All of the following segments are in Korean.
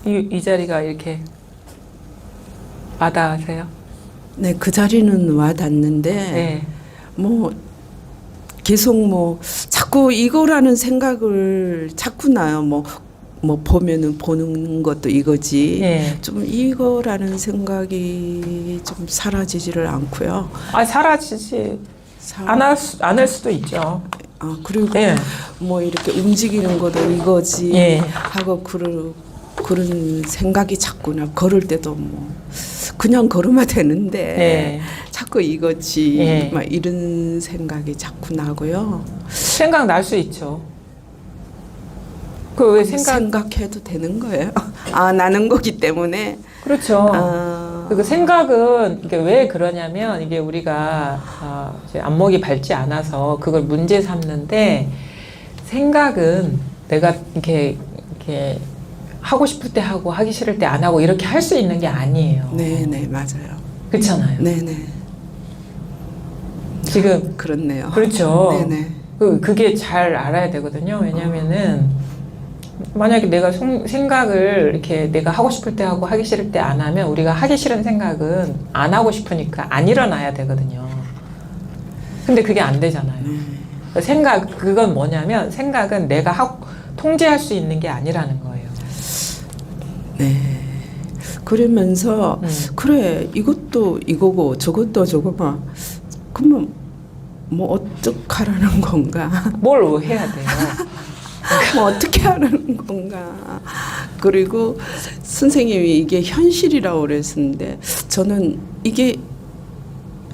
이 자리가 이렇게 와닿으세요? 네, 그 자리는 와닿는데 네. 뭐 계속 뭐 자꾸 이거라는 생각을 자꾸 나요. 뭐 보면은 보는 것도 이거지. 네. 좀 이거라는 생각이 좀 사라지지를 않고요. 아, 사라지지 않을 수도 있죠. 아, 그리고 네. 뭐 이렇게 움직이는 것도 이거지 네. 하고 그런 생각이 자꾸나 걸을 때도 뭐 그냥 걸으면 되는데 네. 자꾸 이거지 네. 막 이런 생각이 자꾸 나고요. 생각 날 수 있죠. 그 왜 생각해도 되는 거예요. 아, 나는 거기 때문에. 그렇죠. 아, 그 생각은 이게 왜 그러냐면 이게 우리가 이제 안목이 밝지 않아서 그걸 문제 삼는데 생각은 내가 이렇게 하고 싶을 때 하고 하기 싫을 때 안 하고 이렇게 할 수 있는 게 아니에요. 네네 맞아요. 그렇잖아요. 네네. 지금 그렇네요. 그렇죠. 네네. 그게 잘 알아야 되거든요. 왜냐면은 만약에 내가 생각을 이렇게 내가 하고 싶을 때 하고 하기 싫을 때 안 하면 우리가 하기 싫은 생각은 안 하고 싶으니까 안 일어나야 되거든요. 근데 그게 안 되잖아요. 그건 뭐냐면 생각은 내가 통제할 수 있는 게 아니라는 거예요. 네. 그러면서 그래 이것도 이거고 저것도 저거고 그러면 뭐 어떡하라는 건가? 뭘 해야 돼요? 뭐 어떻게 하라는 건가? 그리고 선생님이 이게 현실이라고 그랬는데 저는 이게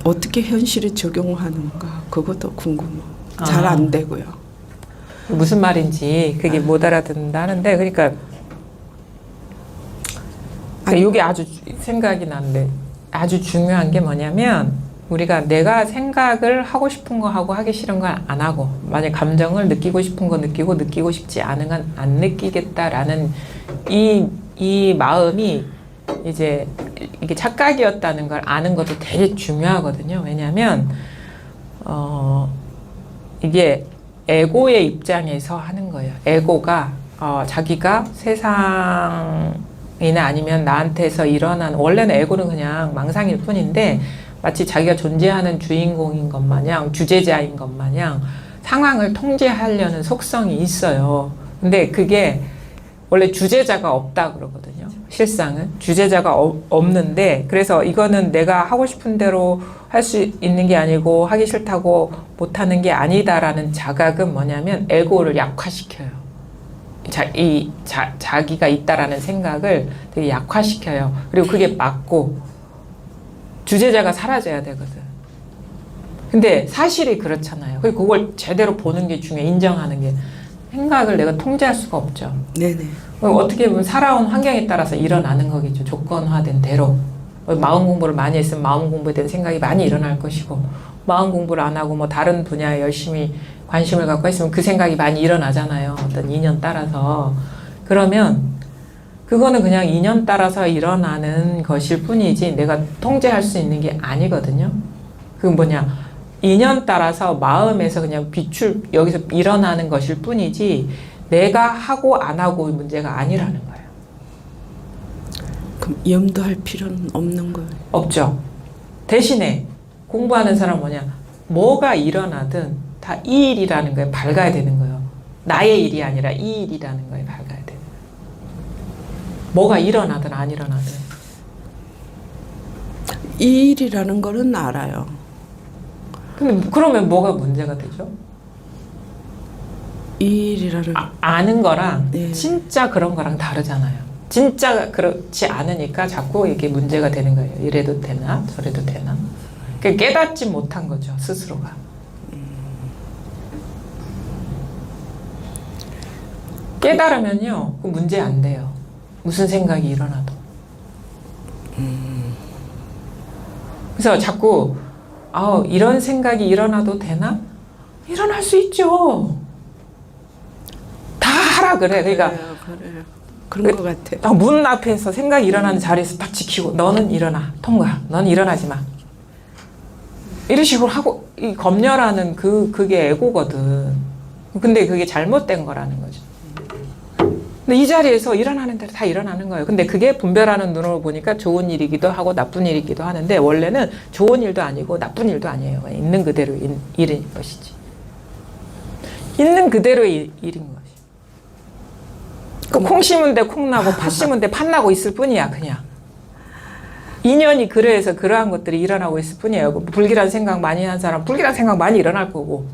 어떻게 현실에 적용하는가 그것도 궁금해요. 잘 안 되고요. 무슨 말인지 그게 못 알아듣는다 하는데 그러니까 이게 아주 생각이 나는데 아주 중요한 게 뭐냐면 우리가 내가 생각을 하고 싶은 거 하고 하기 싫은 거 안 하고 만약 감정을 느끼고 싶은 거 느끼고 싶지 않은 건 안 느끼겠다라는 이 마음이 이제 이게 착각이었다는 걸 아는 것도 되게 중요하거든요. 왜냐하면 이게 에고의 입장에서 하는 거예요. 에고가 자기가 세상이나 아니면 나한테서 일어난 원래는 에고는 그냥 망상일 뿐인데 마치 자기가 존재하는 주인공인 것 마냥 주제자인 것 마냥 상황을 통제하려는 속성이 있어요. 근데 그게 원래 주제자가 없다 그러거든요. 실상은 주제자가 없는데 그래서 이거는 내가 하고 싶은 대로 할 수 있는 게 아니고 하기 싫다고 못하는 게 아니다라는 자각은 뭐냐면 에고를 약화시켜요. 자기가 있다라는 생각을 되게 약화시켜요. 그리고 그게 맞고 주제자가 사라져야 되거든. 근데 사실이 그렇잖아요. 그리고 그걸 제대로 보는 게 중요해. 인정하는 게. 생각을 내가 통제할 수가 없죠. 네네. 어떻게 보면 살아온 환경에 따라서 일어나는 거겠죠. 조건화된 대로. 마음 공부를 많이 했으면 마음 공부에 대한 생각이 많이 일어날 것이고 마음 공부를 안 하고 뭐 다른 분야에 열심히 관심을 갖고 했으면 그 생각이 많이 일어나잖아요. 어떤 인연 따라서. 그러면 그거는 그냥 인연 따라서 일어나는 것일 뿐이지 내가 통제할 수 있는 게 아니거든요. 그건 뭐냐. 인연 따라서 마음에서 그냥 여기서 일어나는 것일 뿐이지 내가 하고 안 하고 문제가 아니라는 거예요. 그럼 염두할 필요는 없는 거예요? 없죠. 대신에 공부하는 사람은 뭐가 일어나든 다 이 일이라는 거에 밝아야 되는 거예요. 나의 일이 아니라 이 일이라는 거에 밝아야 되는 거예요. 뭐가 일어나든 안 일어나든. 이 일이라는 거는 알아요. 근데 그러면 뭐가 문제가 되죠? 이 일이라는 아는 거랑 네. 진짜 그런 거랑 다르잖아요. 진짜 그렇지 않으니까 자꾸 이게 문제가 되는 거예요. 이래도 되나 저래도 되나. 깨닫지 못한 거죠. 스스로가. 깨달으면요. 그 문제 안 돼요. 무슨 생각이 일어나도. 그래서 자꾸 이런 생각이 일어나도 되나? 일어날 수 있죠. 다 하라 그래. 그러니까 그래요. 그런 것 같아요. 문 앞에서 생각이 일어나는 자리에서 딱 지키고 너는 일어나. 통과. 너는 일어나지 마. 이런 식으로 하고 이 검열하는 그게 에고거든. 근데 그게 잘못된 거라는 거죠. 근데 이 자리에서 일어나는 대로 다 일어나는 거예요. 근데 그게 분별하는 눈으로 보니까 좋은 일이기도 하고 나쁜 일이기도 하는데 원래는 좋은 일도 아니고 나쁜 일도 아니에요. 있는 그대로 일인 것이지. 있는 그대로의 일인 것이. 콩 심은 데 콩 나고 팥 심은 데 팥 나고 있을 뿐이야 그냥. 인연이 그래서 그러한 것들이 일어나고 있을 뿐이에요. 불길한 생각 많이 한 사람 불길한 생각 많이 일어날 거고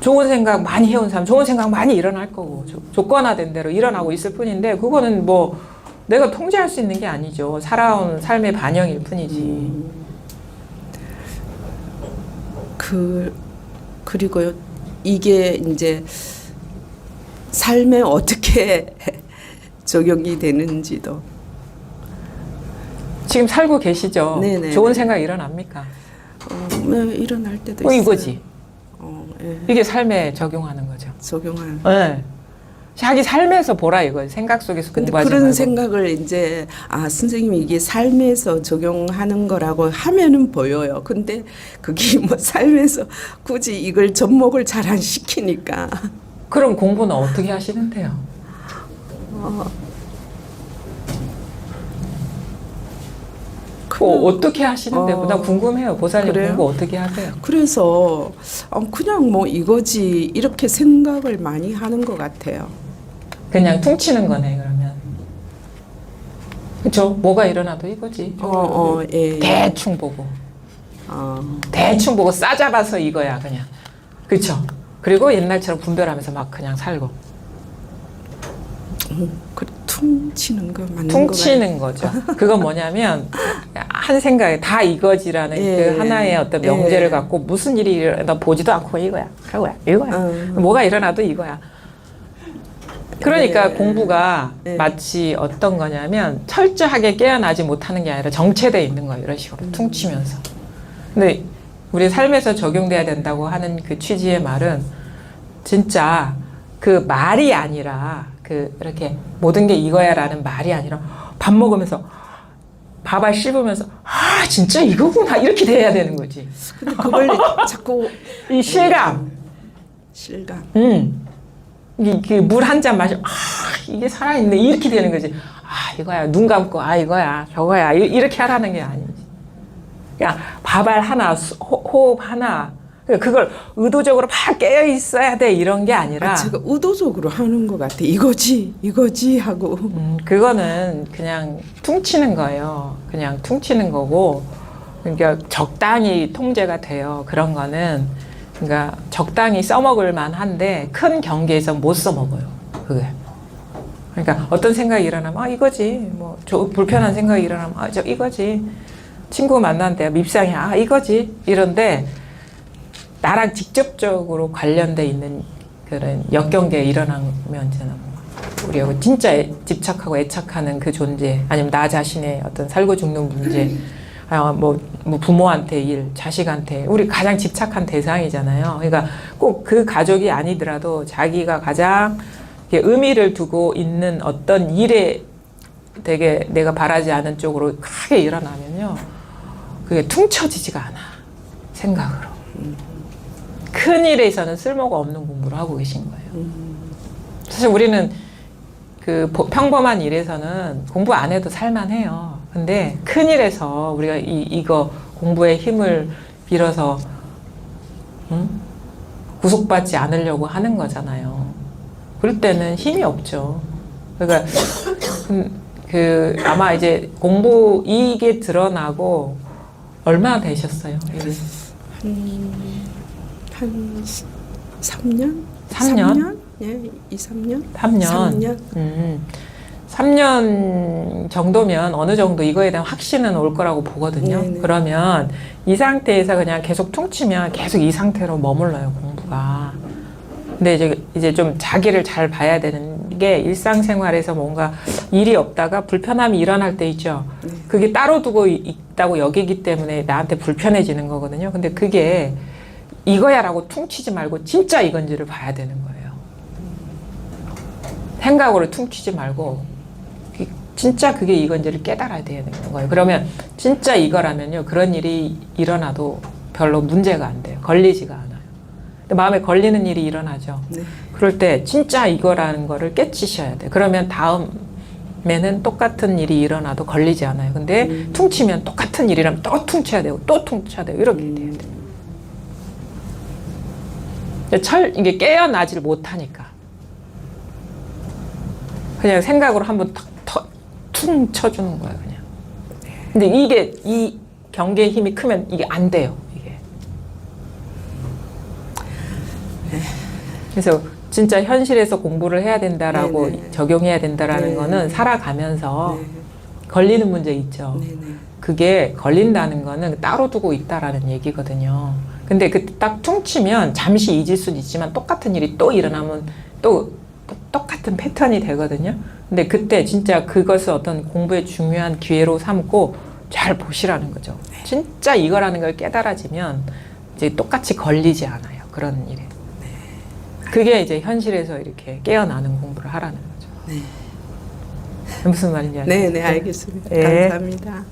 좋은 생각 많이 해온 사람 좋은 생각 많이 일어날 거고 조건화된 대로 일어나고 있을 뿐인데 그거는 뭐 내가 통제할 수 있는 게 아니죠. 살아온 삶의 반영일 뿐이지. 그리고요 이게 이제 삶에 어떻게 적용이 되는지도 지금 살고 계시죠? 네네. 좋은 생각 일어납니까? 네, 일어날 때도 뭐 있어요. 이거지. 예. 이게 삶에 적용하는 거죠. 적용하는. 네. 자기 삶에서 보라 이거예요. 생각 속에서 근데 공부하지 그런 말고. 생각을 이제 선생님이 이게 삶에서 적용하는 거라고 하면은 보여요. 근데 그게 뭐 삶에서 굳이 이걸 접목을 잘 안 시키니까. 그럼 공부는 어떻게 하시는데요? 어떻게 하시는데? 나 궁금해요. 보살님 그래요? 공부 어떻게 하세요? 그래서 그냥 뭐 이거지 이렇게 생각을 많이 하는 것 같아요. 그냥 퉁치는 거네 그러면. 그렇죠? 뭐가 일어나도 이거지. 예. 대충 보고. 대충 보고 싸잡아서 이거야 그냥. 그렇죠? 그리고 옛날처럼 분별하면서 막 그냥 살고. 퉁치는 거 맞는 거 퉁치는 거죠. 그건 뭐냐면 한 생각에 다 이거지라는 예. 그 하나의 어떤 명제를 예. 갖고 무슨 일이 일어나 보지도 않고 이거야. 이거야. 뭐가 일어나도 이거야. 그러니까 예. 공부가 예. 마치 어떤 거냐면 철저하게 깨어나지 못하는 게 아니라 정체되어 있는 거예요. 이런 식으로 퉁치면서. 근데 우리 삶에서 적용돼야 된다고 하는 그 취지의 말은 진짜 그 말이 아니라 그 이렇게 모든 게 이거야라는 말이 아니라 밥 먹으면서 밥알 씹으면서 진짜 이거구나 이렇게 돼야 되는 거지. 근데 그걸 자꾸 이 실감. 실감. 물 한 잔 마시고 이게 살아있네 이렇게 되는 거지. 이거야 눈 감고 이거야 저거야 이렇게 하라는 게 아니지. 그냥 밥알 하나 호흡 하나 그걸 의도적으로 막 깨어 있어야 돼 이런 게 아니라 제가 의도적으로 하는 것 같아. 이거지 하고. 그거는 그냥 퉁치는 거예요. 그냥 퉁치는 거고 그러니까 적당히 통제가 돼요. 그런 거는 그러니까 적당히 써먹을 만한데 큰 경계에서 못 써먹어요. 그게. 그러니까 어떤 생각이 일어나면 이거지. 뭐 불편한 생각이 일어나면 저 이거지. 친구 만났는데 밉상이 이거지. 이런데 나랑 직접적으로 관련돼 있는 그런 역경계에 일어나면 이제는 우리가 진짜 집착하고 애착하는 그 존재 아니면 나 자신의 어떤 살고 죽는 문제 뭐 부모한테 일, 자식한테 우리 가장 집착한 대상이잖아요. 그러니까 꼭 그 가족이 아니더라도 자기가 가장 의미를 두고 있는 어떤 일에 되게 내가 바라지 않은 쪽으로 크게 일어나면요. 그게 퉁쳐지지가 않아. 생각으로. 큰 일에서는 쓸모가 없는 공부를 하고 계신 거예요. 사실 우리는 그 평범한 일에서는 공부 안 해도 살만해요. 근데 큰 일에서 우리가 이거 공부의 힘을 빌어서 구속받지 않으려고 하는 거잖아요. 그럴 때는 힘이 없죠. 그러니까 아마 이제 공부 이게 드러나고 얼마나 되셨어요? 이게? 한 3년? 3년? 예, 2, 3년? 3년. 3년 정도면 어느 정도 이거에 대한 확신은 올 거라고 보거든요. 네네. 그러면 이 상태에서 그냥 계속 퉁치면 계속 이 상태로 머물러요, 공부가. 근데 이제 좀 자기를 잘 봐야 되는 게 일상생활에서 뭔가 일이 없다가 불편함이 일어날 때 있죠. 그게 따로 두고 있다고 여기기 때문에 나한테 불편해지는 거거든요. 근데 그게 이거야라고 퉁치지 말고 진짜 이건지를 봐야 되는 거예요. 생각으로 퉁치지 말고 진짜 그게 이건지를 깨달아야 되는 거예요. 그러면 진짜 이거라면요. 그런 일이 일어나도 별로 문제가 안 돼요. 걸리지가 않아요. 근데 마음에 걸리는 일이 일어나죠. 네. 그럴 때 진짜 이거라는 거를 깨치셔야 돼. 그러면 다음에는 똑같은 일이 일어나도 걸리지 않아요. 근데 퉁치면 똑같은 일이라면 또 퉁쳐야 되고 또 퉁쳐야 되고 이렇게 돼야 돼. 이게 깨어나질 못하니까 그냥 생각으로 한번 퉁 쳐주는 거예요, 그냥. 근데 이게 이 경계의 힘이 크면 이게 안 돼요, 이게. 그래서 진짜 현실에서 공부를 해야 된다라고 네네. 적용해야 된다라는 네. 거는 살아가면서 네. 걸리는 문제 있죠. 네네. 그게 걸린다는 거는 따로 두고 있다라는 얘기거든요. 근데 그 딱 퉁치면 잠시 잊을 수는 있지만 똑같은 일이 또 일어나면 또 똑같은 패턴이 되거든요. 근데 그때 진짜 그것을 어떤 공부의 중요한 기회로 삼고 잘 보시라는 거죠. 진짜 이거라는 걸 깨달아지면 이제 똑같이 걸리지 않아요. 그런 일에. 그게 이제 현실에서 이렇게 깨어나는 공부를 하라는 거죠. 네. 무슨 말인지 알죠? 네, 네, 알겠습니다. 네. 감사합니다.